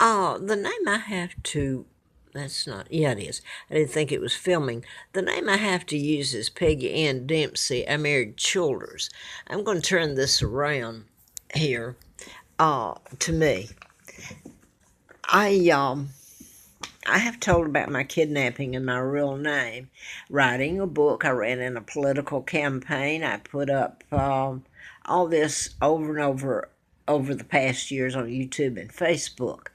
Oh, the name I have to. That's not. Yeah, it is. I didn't think it was filming. The name I have to use is Peggy Ann Dempsey. I married Childers. I'm going to turn this around here. To me, I I have told about my kidnapping and my real name, writing a book. I ran in a political campaign. I put up all this over and over the past years on YouTube and Facebook.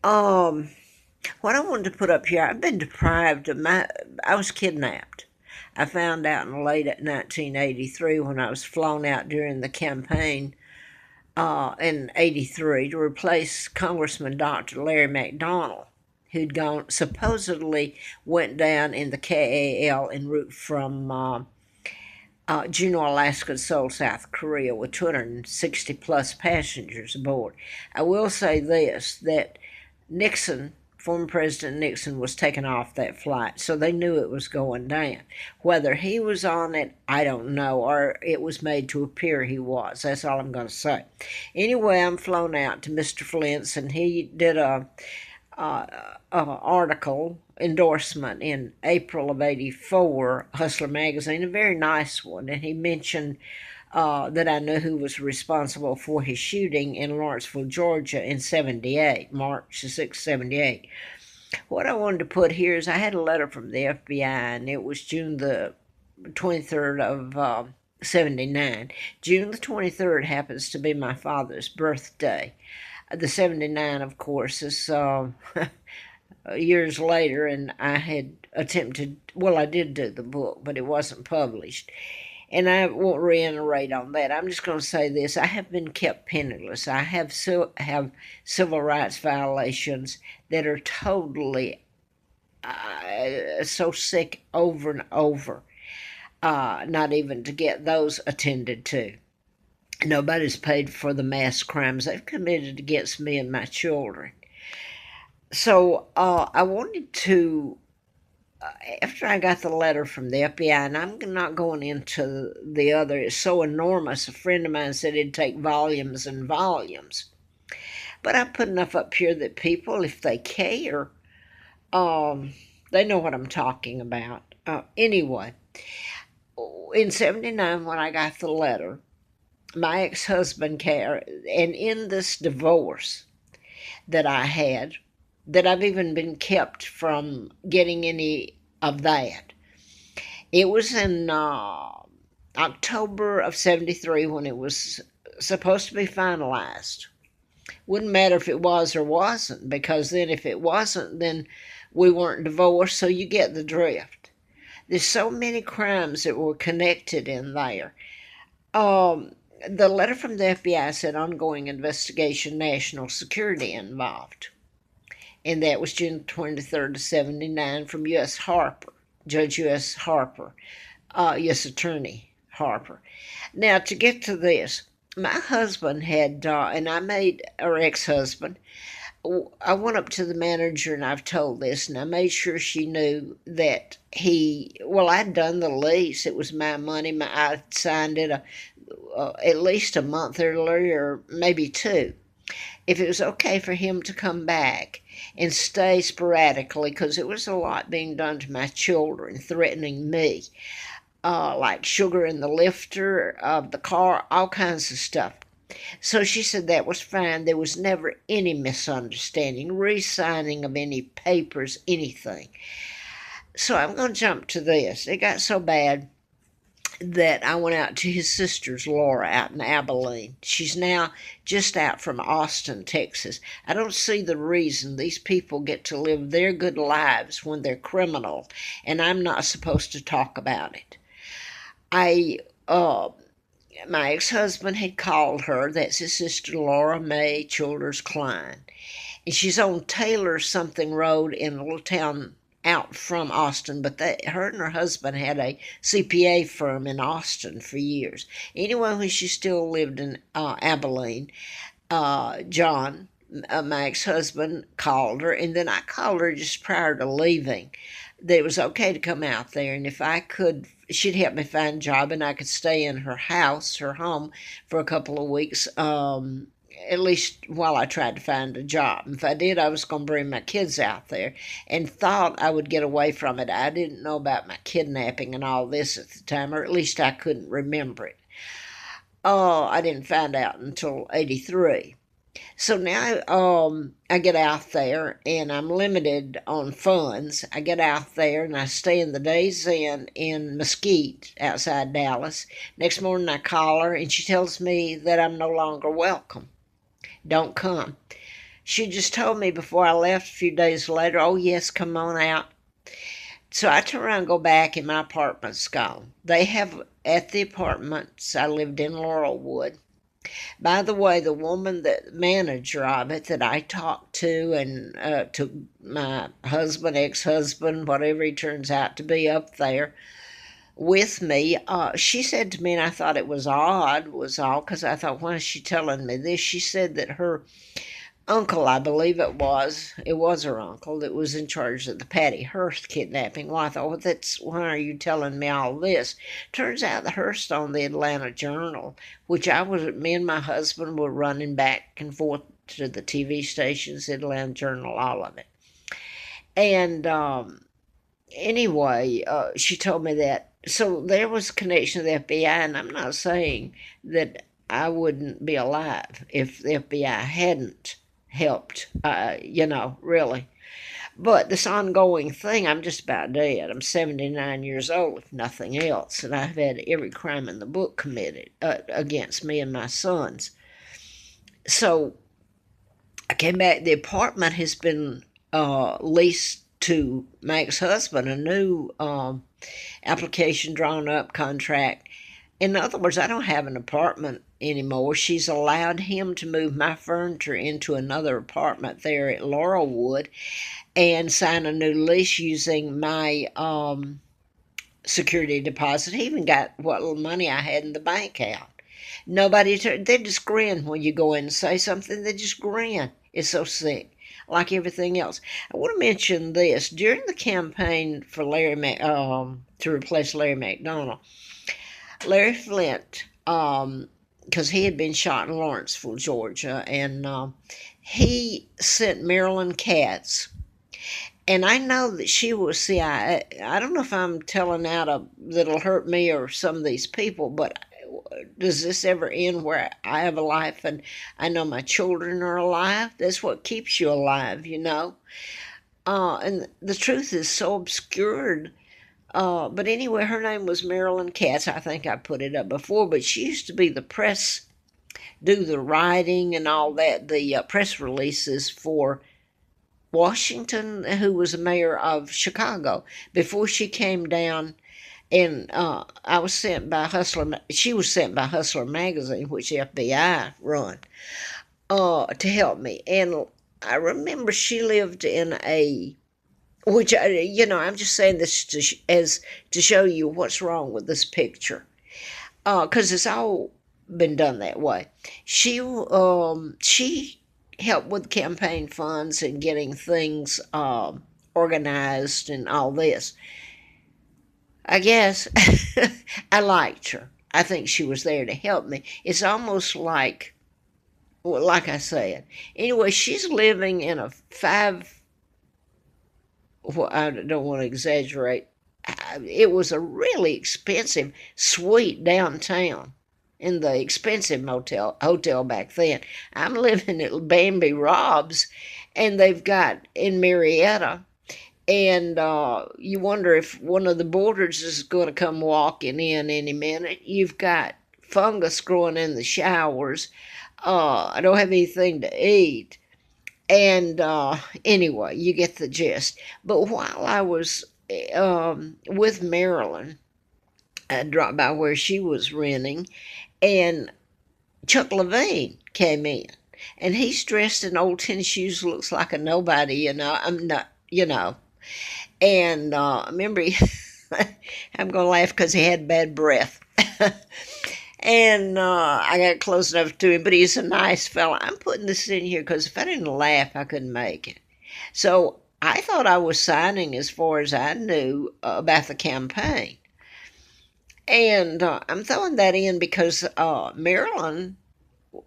Um, what I wanted to put up here, I've been deprived of my. I was kidnapped. I found out in late 1983 when I was flown out during the campaign in '83 to replace Congressman Dr. Larry McDonald, who'd gone supposedly went down in the KAL en route from Juneau, Alaska to Seoul, South Korea, with 260 plus passengers aboard. I will say this, that Nixon, former President Nixon, was taken off that flight, so they knew it was going down. Whether he was on it, I don't know, or it was made to appear he was. That's all I'm going to say. Anyway, I'm flown out to Mr. Flint's, and he did uh, article endorsement in April of '84, Hustler magazine, a very nice one, and he mentioned that I knew who was responsible for his shooting in Lawrenceville, Georgia in '78, March the 6th, '78. What I wanted to put here is I had a letter from the FBI, and it was June the 23rd of '79. June the 23rd happens to be my father's birthday. The '79, of course, is years later, and I had attempted, well, I did do the book, but it wasn't published. And I won't reiterate on that. I'm just going to say this. I have been kept penniless. I have civil rights violations that are totally so sick over and over, not even to get those attended to. Nobody's paid for the mass crimes they've committed against me and my children. So I wanted to, after I got the letter from the FBI, and I'm not going into the other, it's so enormous. A friend of mine said it'd take volumes and volumes. But I put enough up here that people, if they care, um, they know what I'm talking about. Anyway, in '79, when I got the letter, my ex-husband cared, and in this divorce that I had, that I've even been kept from getting any of that. It was in October of '73 when it was supposed to be finalized. Wouldn't matter if it was or wasn't, because then if it wasn't, then we weren't divorced, so you get the drift. There's so many crimes that were connected in there. The letter from the FBI said ongoing investigation, national security involved. And that was June 23rd of '79 from U.S. Harper, Judge U.S. Harper, U.S. Attorney Harper. Now, to get to this, my husband had, and I made, or ex-husband, I went up to the manager and I've told this, and I made sure she knew that I'd done the lease. It was my money. I signed it at least a month earlier, maybe two. If it was okay for him to come back and stay sporadically, because it was a lot being done to my children, threatening me, like sugar in the lifter of the car, all kinds of stuff. So she said that was fine. There was never any misunderstanding, re-signing of any papers, anything. So I'm going to jump to this. It got so bad that I went out to his sister's, Laura, out in Abilene. She's now just out from Austin, Texas. I don't see the reason these people get to live their good lives when they're criminal, and I'm not supposed to talk about it. I, my ex-husband had called her. That's his sister, Laura Mae Childers Klein, and she's on Taylor something road in a little town out from Austin, but her and her husband had a CPA firm in Austin for years. Anyway, when she still lived in Abilene, John, my ex-husband, called her, and then I called her just prior to leaving that it was okay to come out there, and if I could, she'd help me find a job, and I could stay in her house, her home, for a couple of weeks at least while I tried to find a job. If I did, I was going to bring my kids out there and thought I would get away from it. I didn't know about my kidnapping and all this at the time, or at least I couldn't remember it. Oh, I didn't find out until 83. So now I get out there and I'm limited on funds. I get out there and I stay in the Days Inn in Mesquite outside Dallas. Next morning I call her and she tells me that I'm no longer welcome. Don't come. She just told me before I left a few days later, oh yes, come on out. So I turn around and go back and my apartment's gone. They have at the apartments I lived in Laurelwood. By the way, the woman, the manager of it that I talked to, and to my husband, ex-husband, whatever he turns out to be up there with me, she said to me, and I thought it was odd, was all, because I thought, why is she telling me this? She said that her uncle, I believe it was her uncle that was in charge of the Patty Hearst kidnapping. Well, I thought, well, why are you telling me all this? Turns out the Hearst on the Atlanta Journal, which me and my husband were running back and forth to the TV stations, Atlanta Journal, all of it. And anyway, she told me that. So there was a connection to the FBI, and I'm not saying that I wouldn't be alive if the FBI hadn't helped, really. But this ongoing thing, I'm just about dead. I'm 79 years old, if nothing else, and I've had every crime in the book committed against me and my sons. So I came back. The apartment has been leased to my ex-husband, a new application drawn up, contract. In other words, I don't have an apartment anymore. She's allowed him to move my furniture into another apartment there at Laurelwood and sign a new lease using my security deposit. He even got what little money I had in the bank out. They just grin when you go in and say something. They just grin. It's so sick, like everything else. I want to mention this. During the campaign for to replace Larry McDonald, Larry Flint, because he had been shot in Lawrenceville, Georgia, and he sent Marilyn Katz. And I know that she was CIA. I don't know if I'm telling out that'll hurt me or some of these people, but does this ever end where I have a life and I know my children are alive? That's what keeps you alive, And the truth is so obscured. But anyway, her name was Marilyn Katz. I think I put it up before, but she used to be the press, do the writing and all that, the press releases for Washington, who was the mayor of Chicago, before she came down. And I was sent by Hustler. She was sent by Hustler magazine, which the FBI run, to help me. And I remember she lived in which I'm just saying this to show you what's wrong with this picture, because it's all been done that way. She helped with campaign funds and getting things organized and all this. I guess I liked her. I think she was there to help me. It's almost like I said. Anyway, she's living in a I don't want to exaggerate. It was a really expensive suite downtown in the expensive hotel back then. I'm living at Bambi Rob's, and they've got in Marietta. And you wonder if one of the boarders is going to come walking in any minute. You've got fungus growing in the showers. I don't have anything to eat. And anyway, you get the gist. But while I was with Marilyn, I dropped by where she was renting, and Chuck Levine came in. And he's dressed in old tennis shoes, looks like a nobody, I'm not, And I remember, I'm going to laugh because he had bad breath. And I got close enough to him, but he's a nice fella. I'm putting this in here because if I didn't laugh, I couldn't make it. So I thought I was signing as far as I knew about the campaign. And I'm throwing that in because Marilyn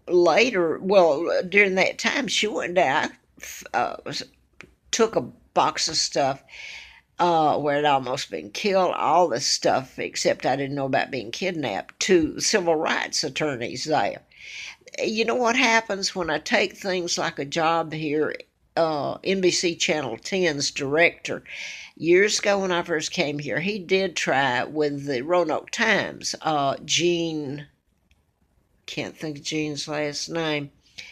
later, well, during that time, she went down, took a box of stuff where it almost been killed, all this stuff, except I didn't know about being kidnapped, to civil rights attorneys there. You know what happens when I take things like a job here? NBC Channel 10's director, years ago when I first came here, he did try with the Roanoke Times. Gene, can't think of Gene's last name.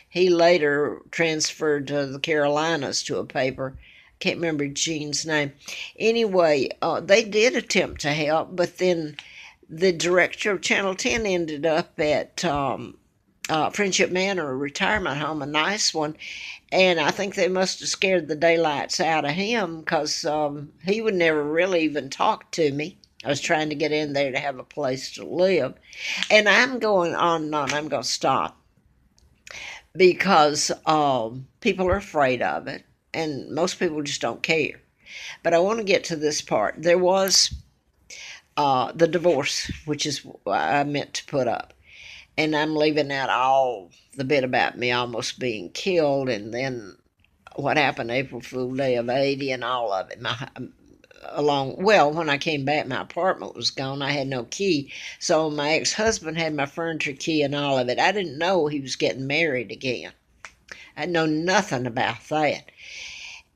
He later transferred to the Carolinas to a paper. Can't remember Gene's name. Anyway, they did attempt to help, but then the director of Channel 10 ended up at Friendship Manor, a retirement home, a nice one. And I think they must have scared the daylights out of him because he would never really even talk to me. I was trying to get in there to have a place to live. And I'm going on and on. I'm going to stop because people are afraid of it. And most people just don't care. But I want to get to this part. There was the divorce, which is what I meant to put up. And I'm leaving out all the bit about me almost being killed, and then what happened April Fool Day of '80, and all of it. When I came back, my apartment was gone. I had no key, so my ex-husband had my furniture key and all of it. I didn't know he was getting married again. I know nothing about that.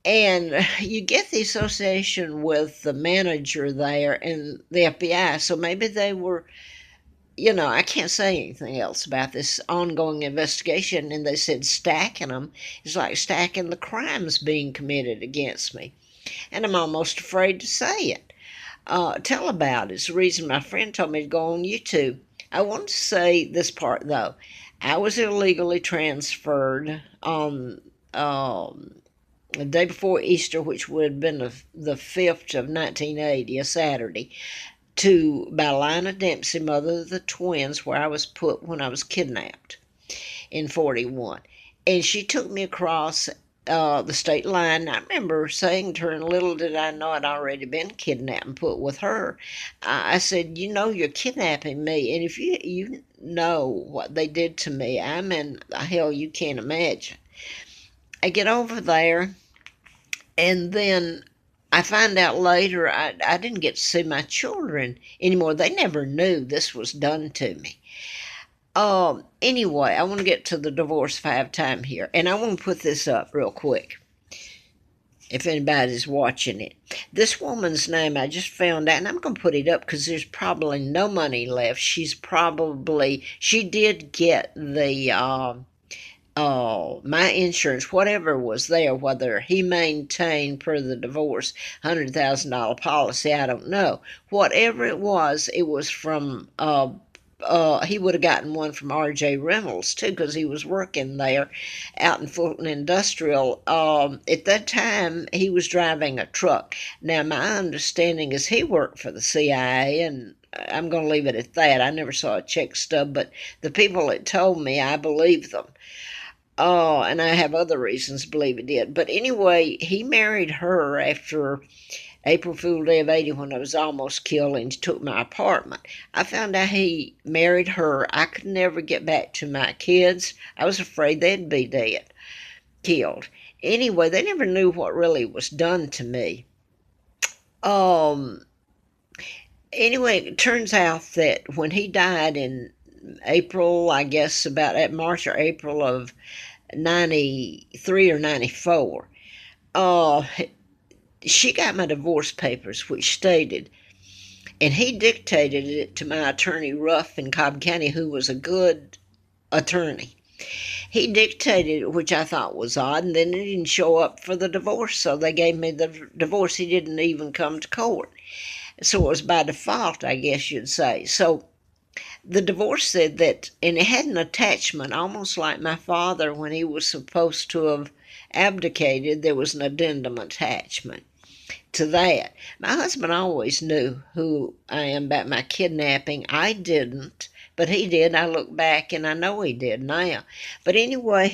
And you get the association with the manager there and the FBI, so maybe they were, I can't say anything else about this ongoing investigation. And they said stacking them is like stacking the crimes being committed against me. And I'm almost afraid to say it. Tell about it. It's the reason my friend told me to go on YouTube. I want to say this part, though. I was illegally transferred on the day before Easter, which would have been the 5th of 1980, a Saturday, by Lina Dempsey, mother of the twins, where I was put when I was kidnapped in 41. And she took me across the state line. I remember saying to her, and little did I know I'd already been kidnapped and put with her. I said, you're kidnapping me. And if you know what they did to me, I'm in a hell you can't imagine. I get over there, and then I find out later I didn't get to see my children anymore. They never knew this was done to me. Anyway, I want to get to the divorce 5 time here, and I want to put this up real quick if anybody's watching it. This woman's name I just found out, and I'm going to put it up because there's probably no money left. She did get the my insurance, whatever was there, whether he maintained per the divorce $100,000 policy, I don't know. Whatever it was from he would have gotten one from R.J. Reynolds too, because he was working there out in Fulton Industrial. At that time, he was driving a truck. Now, my understanding is he worked for the CIA, and I'm going to leave it at that. I never saw a check stub, but the people that told me, I believe them. And I have other reasons to believe he did. But anyway, he married her after April Fool Day of '80 when I was almost killed, and took my apartment. I found out he married her. I could never get back to my kids. I was afraid they'd be dead, killed. Anyway, they never knew what really was done to me. Anyway, it turns out that when he died in April, I guess about at March or April of 93 or 94, she got my divorce papers, which stated, and he dictated it to my attorney Ruff in Cobb County, who was a good attorney. He dictated it, which I thought was odd, and then he didn't show up for the divorce, so they gave me the divorce. He didn't even come to court. So it was by default, I guess you'd say. So the divorce said that, and it had an attachment, almost like my father when he was supposed to have abdicated, there was an addendum attachment to that. My husband always knew who I am about my kidnapping. I didn't, but he did. I look back and I know he did now. But anyway,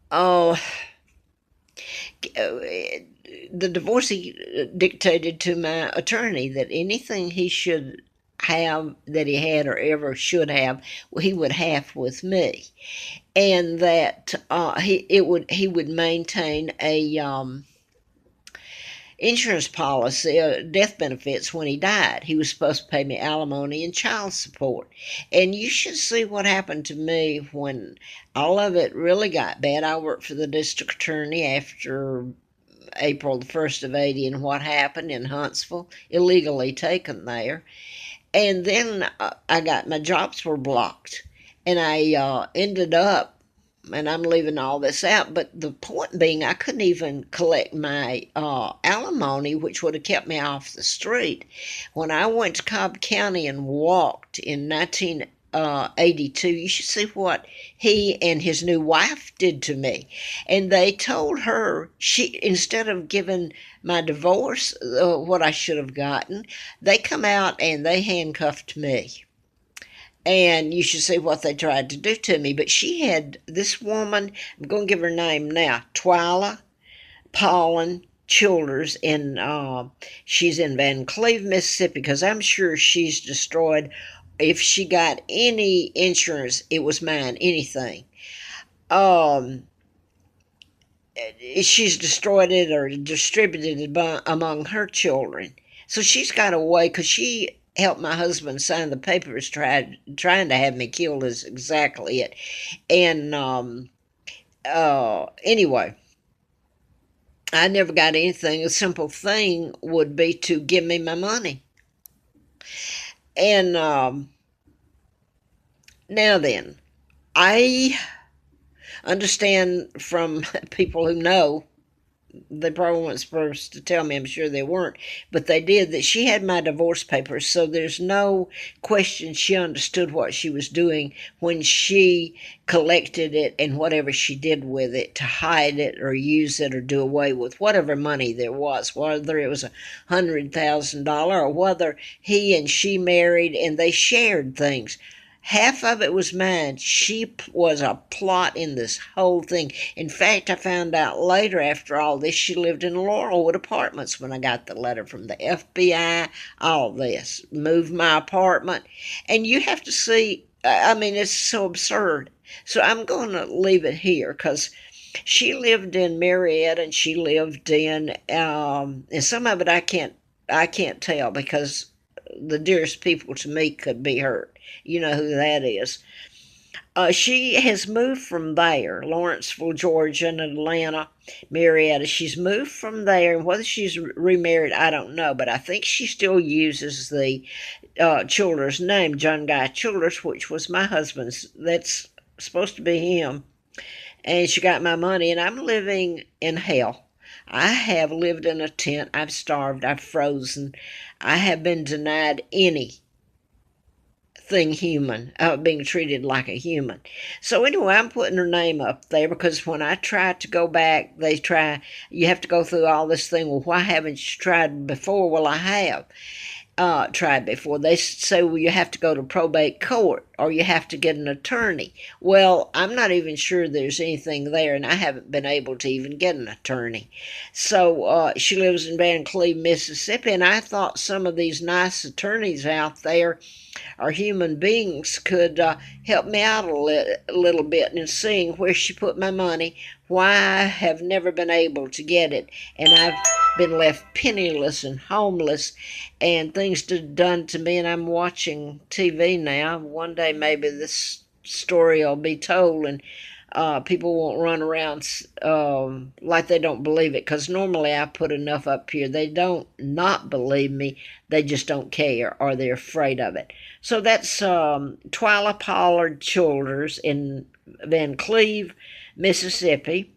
the divorce, he dictated to my attorney that anything he should have that he had or ever should have, he would have with me, and that he would maintain a insurance policy, death benefits when he died. He was supposed to pay me alimony and child support. And you should see what happened to me when all of it really got bad. I worked for the district attorney after April the 1st of 80 and what happened in Huntsville, illegally taken there. And then I got, my jobs were blocked. And I ended up, and I'm leaving all this out, but the point being, I couldn't even collect my alimony, which would have kept me off the street. When I went to Cobb County and walked in 1982, you should see what he and his new wife did to me. And they told her, she, instead of giving my divorce what I should have gotten, they come out and they handcuffed me. And you should see what they tried to do to me. But she had this woman, I'm going to give her name now, Twyla Paulin Childers, and she's in Van Cleve, Mississippi, because I'm sure she's destroyed. If she got any insurance, it was mine, anything. She's destroyed it or distributed it among her children. So she's got away because she helped my husband sign the papers trying to have me killed is exactly it. And anyway, I never got anything. A simple thing would be to give me my money. And now then, I understand from people who know, they probably weren't supposed to tell me, I'm sure they weren't, but they did, that she had my divorce papers, so there's no question she understood what she was doing when she collected it and whatever she did with it to hide it or use it or do away with whatever money there was, whether it was $100,000 or whether he and she married and they shared things. Half of it was mine. She was a plot in this whole thing. In fact, I found out later after all this, she lived in Laurelwood Apartments when I got the letter from the FBI, all this. Moved my apartment. And you have to see, I mean, it's so absurd. So I'm going to leave it here because she lived in Marietta and she lived in, and some of it I can't tell because the dearest people to me could be hurt. You know who that is. She has moved from there, Lawrenceville, Georgia, and Atlanta, Marietta. She's moved from there, and whether she's remarried, I don't know, but I think she still uses the Childers name, John Guy Childers, which was my husband's. That's supposed to be him. And she got my money, and I'm living in hell. I have lived in a tent. I've starved. I've frozen. I have been denied anything human, being treated like a human. So anyway, I'm putting her name up there because when I try to go back, you have to go through all this thing. Well, why haven't you tried before? Well, I have tried before. They say, well, you have to go to probate court or you have to get an attorney. Well, I'm not even sure there's anything there, and I haven't been able to even get an attorney. So she lives in Van Cleve, Mississippi, and I thought some of these nice attorneys out there or human beings could help me out a little bit in seeing where she put my money, why I have never been able to get it, and I've been left penniless and homeless, and things done to me, and I'm watching TV now. One day maybe this story will be told, and people won't run around like they don't believe it, because normally I put enough up here. They don't not believe me. They just don't care, or they're afraid of it. So that's Twyla Pollard Childers in Van Cleve, Mississippi.